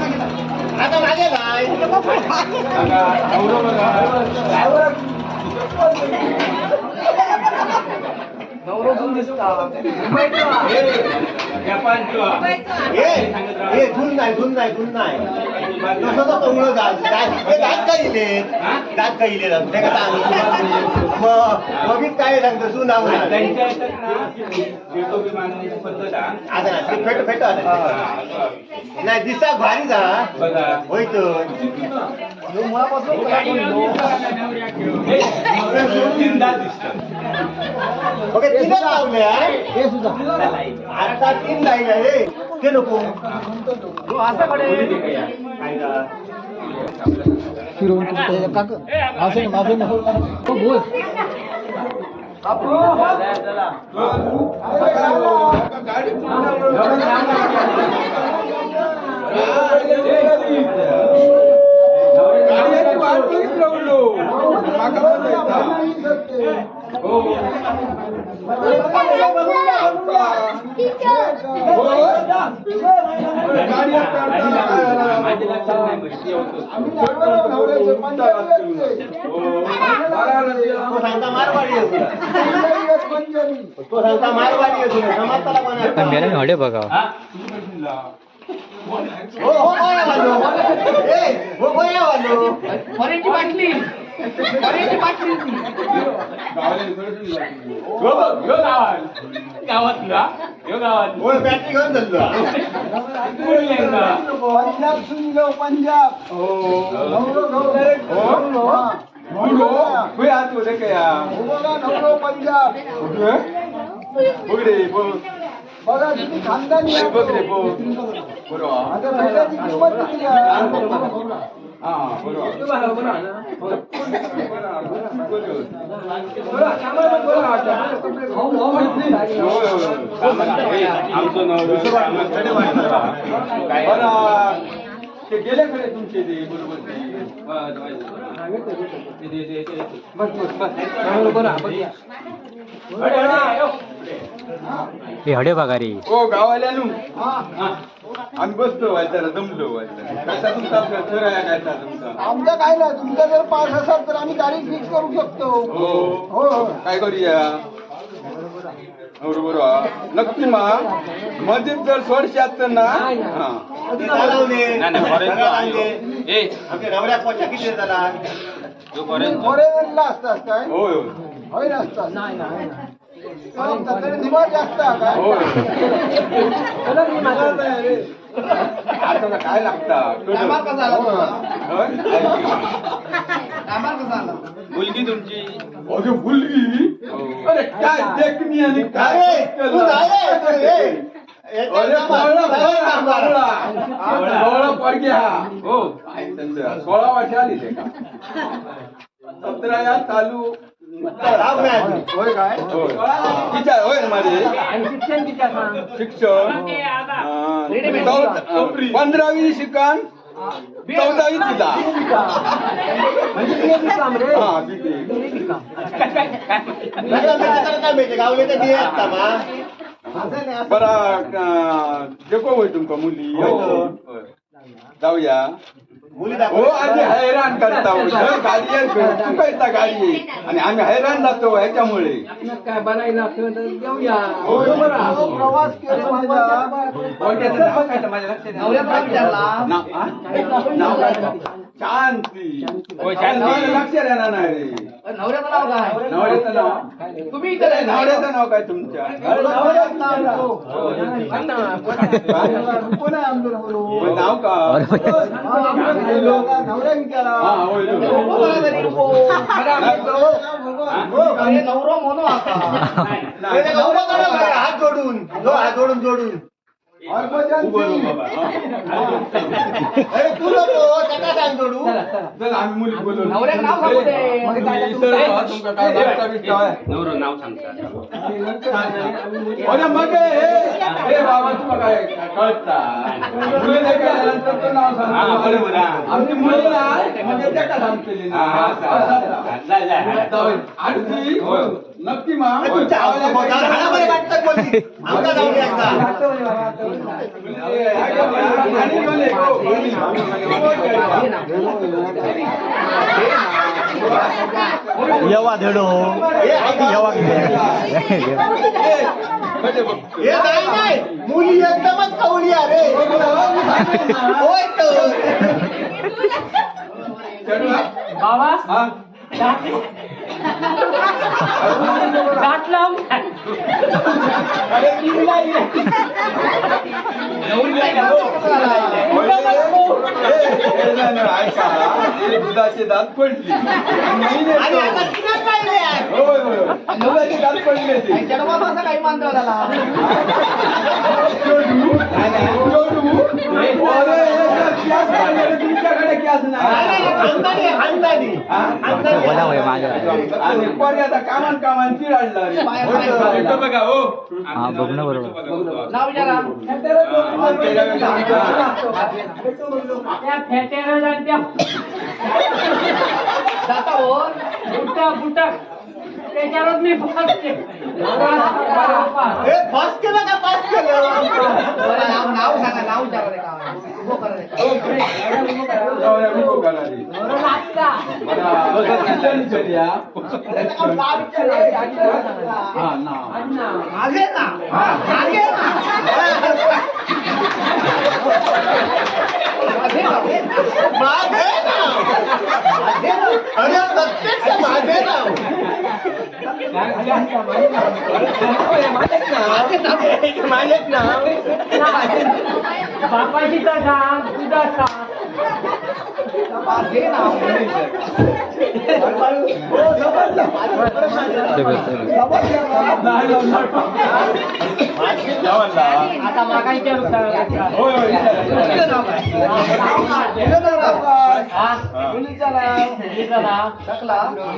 आता मागे काय धुन नाही तसं तोंगळ दात काही मग काय सांगतो तू नाव फेट फेट नाही दिसा भारी जा होईत तीनच लावले आता तीन लाईन रे ते नको हडे बघा बॅटरी घेऊन पंजाब बघा तुम्ही खानदानी ते गेले खरे तुमचे ते हडे बघा रे हो गावाला आम्ही बसतो व्हायचा दमलो व्हायचा तुमचा आमचा काय नाही तुमचा जर पास असाल तर आम्ही गाडी फिक्स करू शकतो हो काय करूया बरोबर नक्की मस्जिद जर सोडशे असत ना असतात काय होय नसतात निवार जास्त काय लागतं मुलगी तुमची मुलगी अरे काय देखणी आणि काय पडगे हा हो 16 वर्ष आली ते 17 चालू होय काय होय ना माझे शिक्षण 15वी शिकण 14वी देखो होय तुमका मुली जाऊया हो आम्ही हैराण करता गाडी चुकायचा गाडी आणि आम्ही हैराण जातो ह्याच्यामुळे काय बनायला प्रवास शांती लक्ष राहणार नाही नवऱ्याचं नाव काय नवऱ्याचं नाव तुम्ही नवऱ्याचं नाव काय तुमच्या नाव का नवऱ्या विचारा नवरा म्हणून हात जोडून जोडून नाव नक्की येवा धेडो येवा मुली एकदमच खावली अरे होय बाबा दाट लावून दुधाचे दात पडली दुधाचे दात पडले काही मानतो त्याला तुमच्याकडे कॅस नाही बोला होय माझ्या आणि पोरी आता कामान चिडाडला बघा हो हा बघणं बरोबर नाव विचारा त्या फेट्यानं जाणत्या जाता हो बुटक त्याच्यावर मी बसते पास केलं का पास केलं नाव सांगा नाव विचारा रे का उभं करा रे मागे ना मागे ना मागे ना अरे प्रत्यक्ष मागे ना मालक ना बापाची तर सांग तुझा सांग मागे ना आता मागायच्या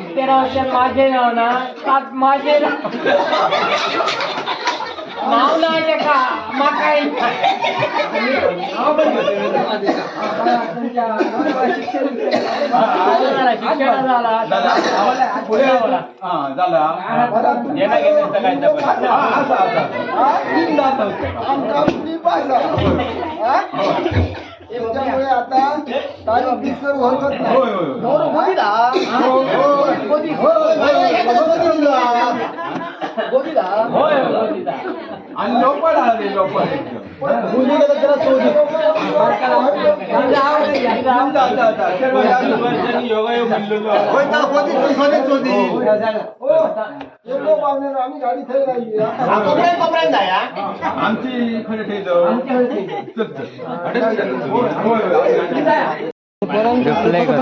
तेरा वर्ष माझे नाव ना सात माझे नाव नाही का माकाय शिक्षण झाला पुढे झाला येणं घेण्याचं काय त्यामुळे आता तारीख फिक्स करू हरकत नाही आणि लोपड आले लोपड आम्ही गाडी थेट राहिली आमची खरं ठेवतो रिप्लाय कर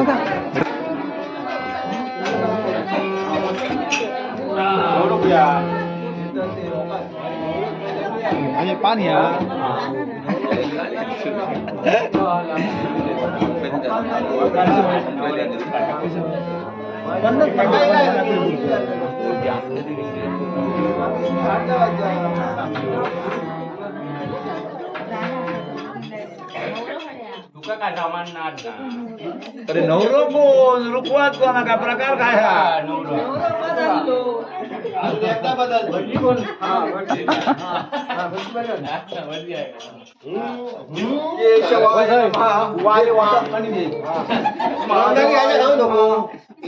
आणि पाणी तुका काय सामान ना अरे नवरो कोण रुपवात कोणा काय प्रकार काय हा एकदा बदल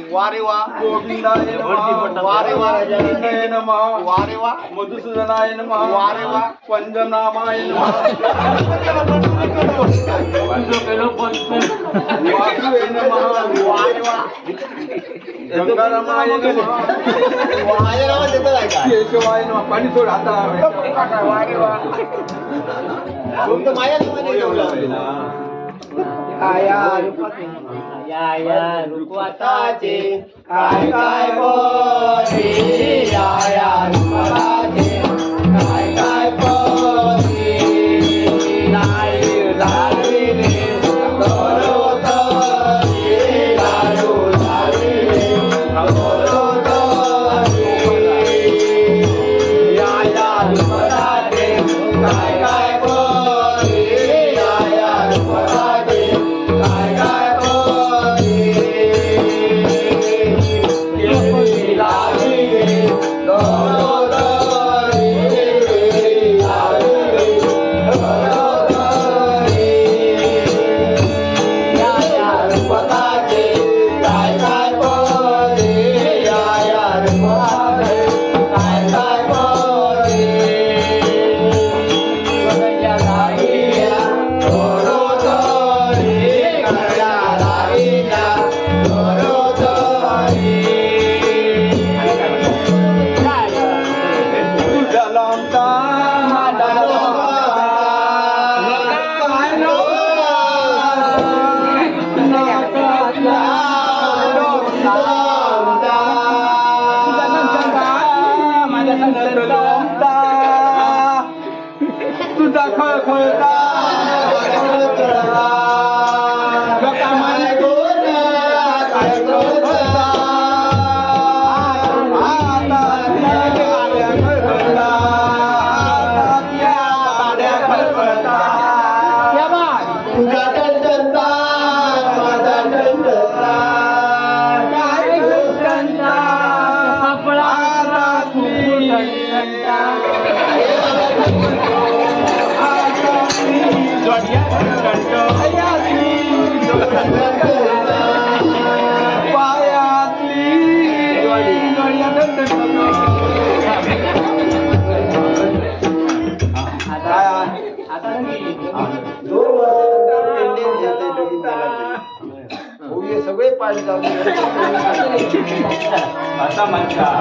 वारे वा गोविंदाय नमः वारे वा गोविंदाय नमः वारे वा मधुसूदनाय नमः वारे वा पंचनामाय नमः वासुवे नमः वारे वा गंगारामाय नमः माझ्या नावात देतो काय का केशवाय नमः पाणी सोड आता वारे वा तुमचं माझ्या नावाने या रुपवाताचे काय काय बोली या रुपवाताचे काय काय बोली नाही झाली दिन गेला तरी. हो, हे सगळे पाठ झाले. आता म्हणता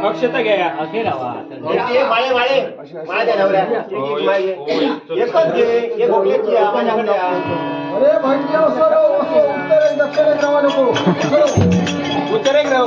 अक्षता घ्या माळे माळे माझ्या नवऱ्या एकच घे एक भोगल्याची आहे माझ्याकडे आहे. अरे भांडी उत्तर दक्षिण जावा नको. उत्तर एक राव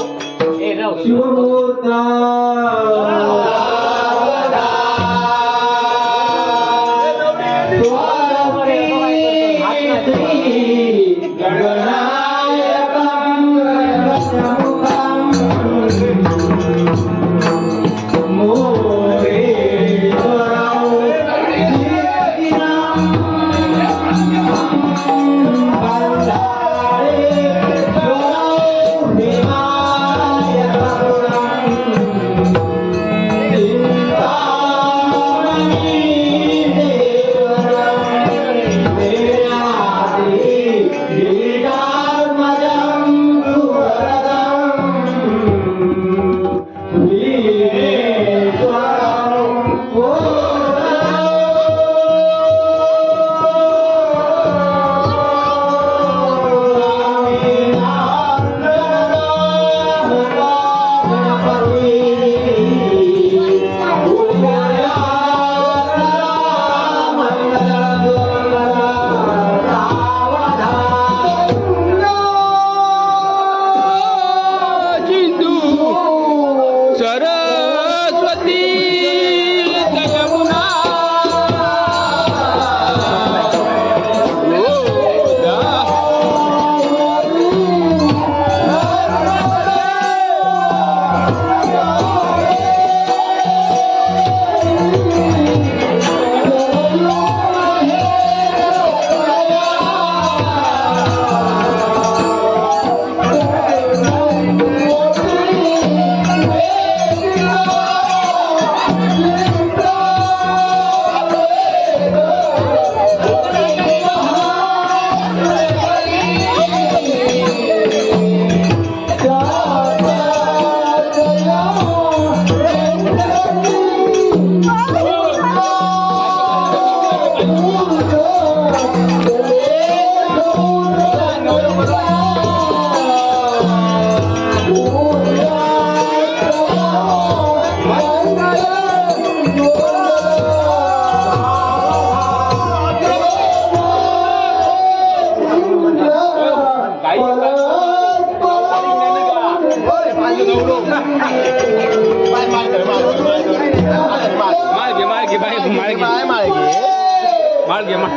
माळ घे काय माळ घे माळ घे माळ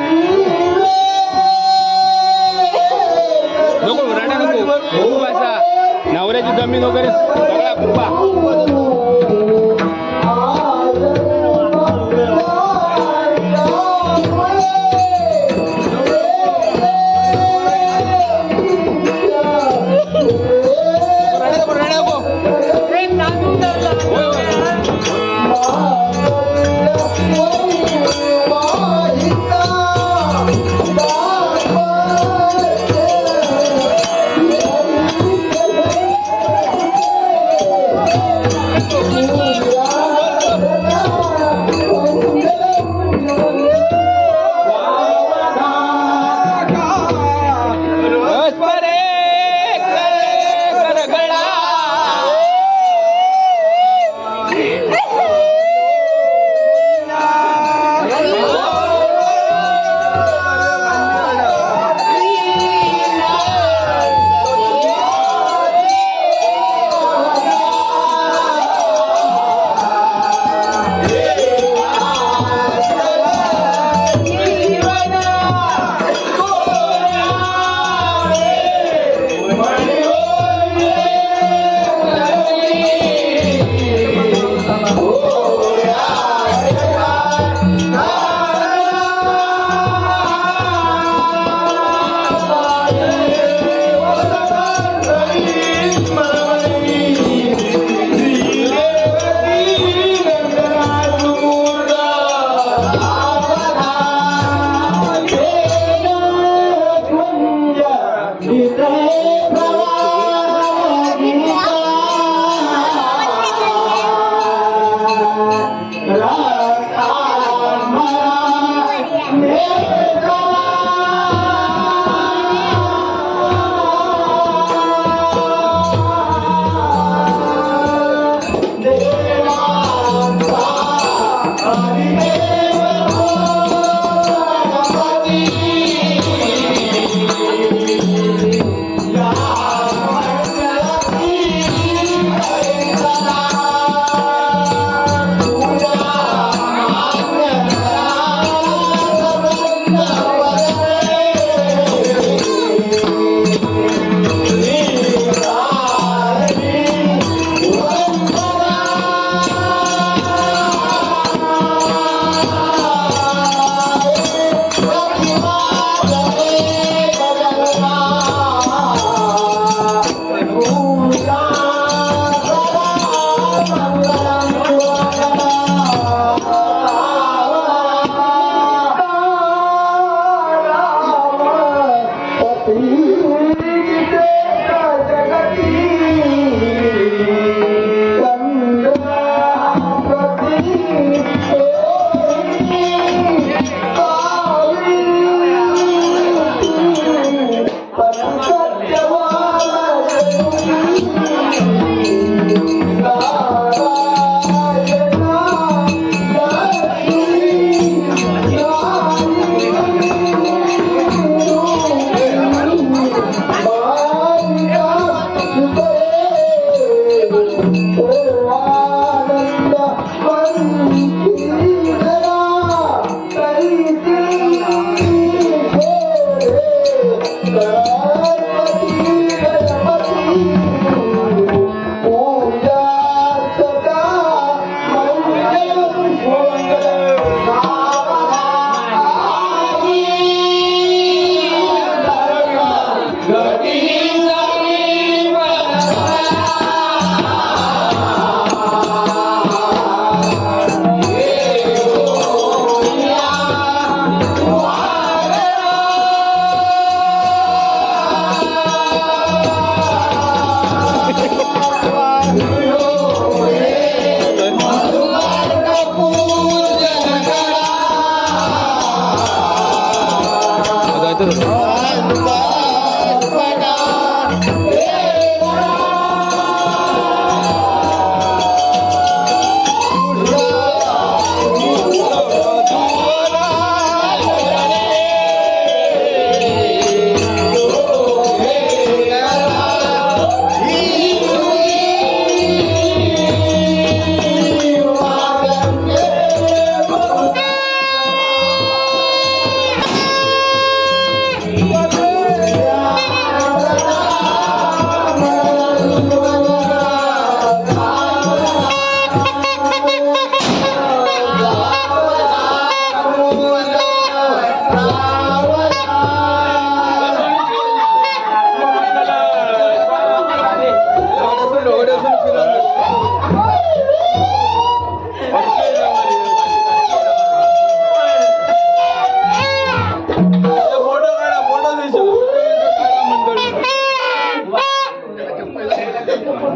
नको रडा नको बघू बसा नवऱ्याची जमीन वगैरे सगळा कुंपा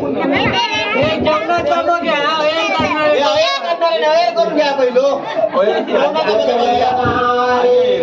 हे जेवणात चालू घ्या हे करणार. हे करून घ्या पहिलो